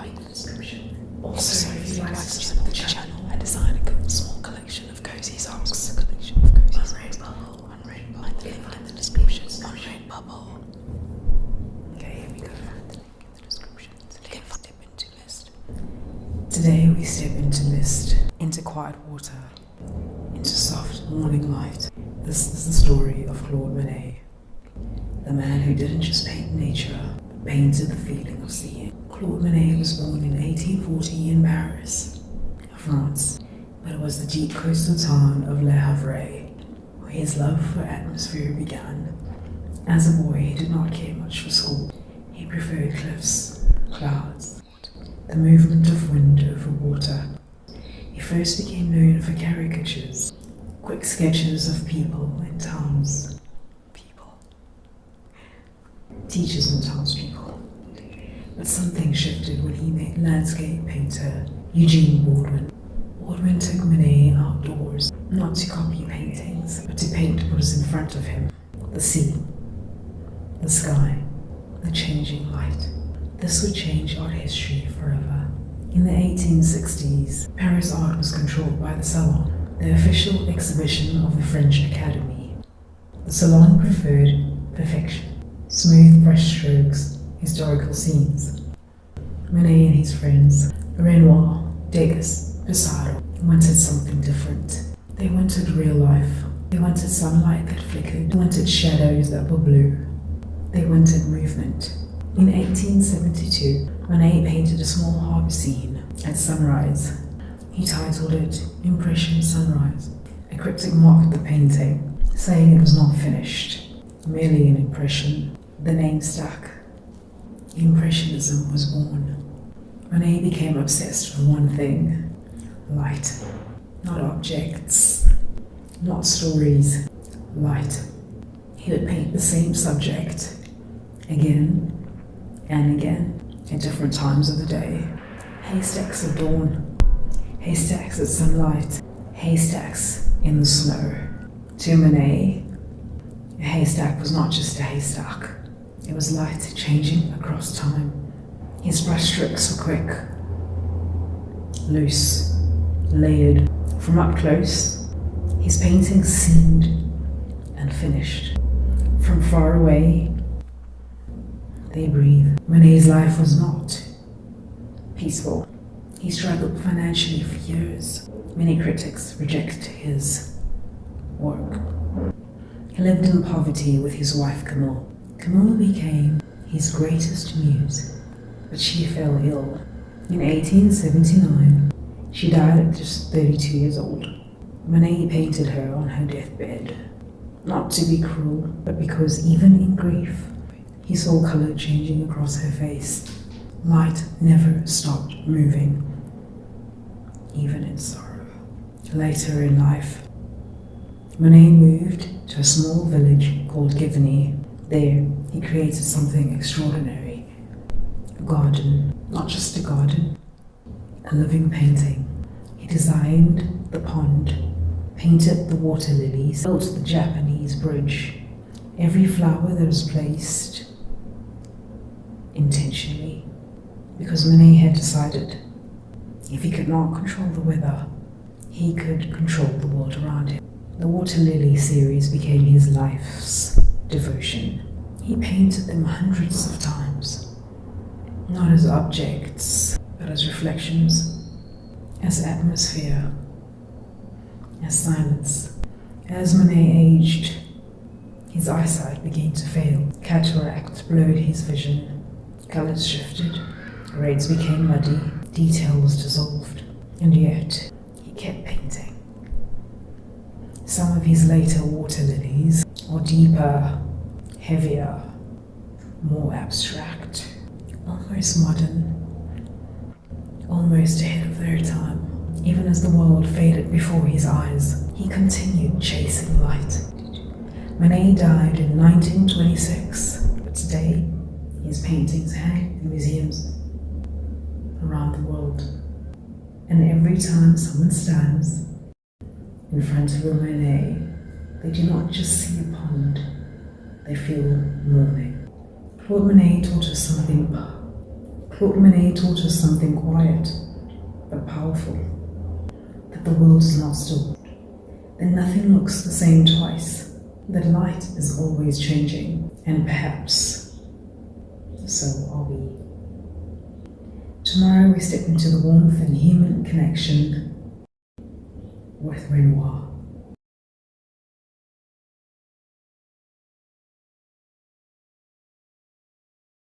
in the description. Also, if you'd like to support the channel, I designed a small collection of cozy songs. On Redbubble. Link in the description. On Redbubble. Okay, here we go. The link in the description. Today we step into mist. Today we step into mist, into quiet water, into soft morning light. This is the story of Claude Monet, the man who didn't just paint nature, but painted the feeling of seeing. Claude Monet was born in 1840 in Paris, France, but it was the deep coastal town of Le Havre where his love for atmosphere began. As a boy, he did not care much for school. He preferred cliffs, clouds, the movement of wind over water. He first became known for caricatures, quick sketches of people and towns. Teachers and townspeople. But something shifted when he met landscape painter Eugene Bourdon. Bourdon took Monet outdoors, not to copy paintings, but to paint what was in front of him. The sea, the sky, the changing light. This would change art history forever. In the 1860s, Paris art was controlled by the Salon, the official exhibition of the French Academy. The Salon preferred perfection, smooth brushstrokes, historical scenes. Monet and his friends, Renoir, Degas, Pissarro, wanted something different. They wanted real life. They wanted sunlight that flickered. They wanted shadows that were blue. They wanted movement. In 1872, Monet painted a small harbour scene at sunrise. He titled it Impression Sunrise. A critic mocked the painting, saying it was not finished, merely an impression. The name stuck. Impressionism was born. Monet became obsessed with one thing: light. Not objects, not stories, light. He would paint the same subject again and again at different times of the day. Haystacks at dawn, haystacks at sunlight, haystacks in the snow. To Monet, a haystack was not just a haystack. It was light changing across time. His brushstrokes were quick, loose, layered. From up close, his paintings seemed unfinished. From far away, they breathed. Monet's life was not peaceful. He struggled financially for years. Many critics rejected his work. He lived in poverty with his wife Camille. Camille became his greatest muse, but she fell ill. In 1879, she died at just 32 years old. Monet painted her on her deathbed, not to be cruel, but because even in grief, he saw color changing across her face. Light never stopped moving, even in sorrow. Later in life, Monet moved to a small village called Givigny. There, he created something extraordinary. A garden, not just a garden, a living painting. He designed the pond, painted the water lilies, built the Japanese bridge. Every flower that was placed intentionally, because Monet had decided if he could not control the weather, he could control the world around him. The Water Lily series became his life's devotion. He painted them hundreds of times, not as objects, but as reflections, as atmosphere, as silence. As Monet aged, his eyesight began to fail. Cataract blurred his vision. Colors shifted, grades became muddy, detail was dissolved, and yet he kept painting. Some of his later water lilies are deeper, heavier, more abstract, almost modern, almost ahead of their time. Even as the world faded before his eyes, he continued chasing light. Monet died in 1926, but today his paintings hang in museums around the world. And every time someone stands in front of a Monet, they do not just see a pond, they feel morning. Claude Monet taught us something Claude Monet taught us something quiet but powerful, that the world is not still, that nothing looks the same twice, that light is always changing, and perhaps so are we. Tomorrow we step into the warmth and human connection with Renoir.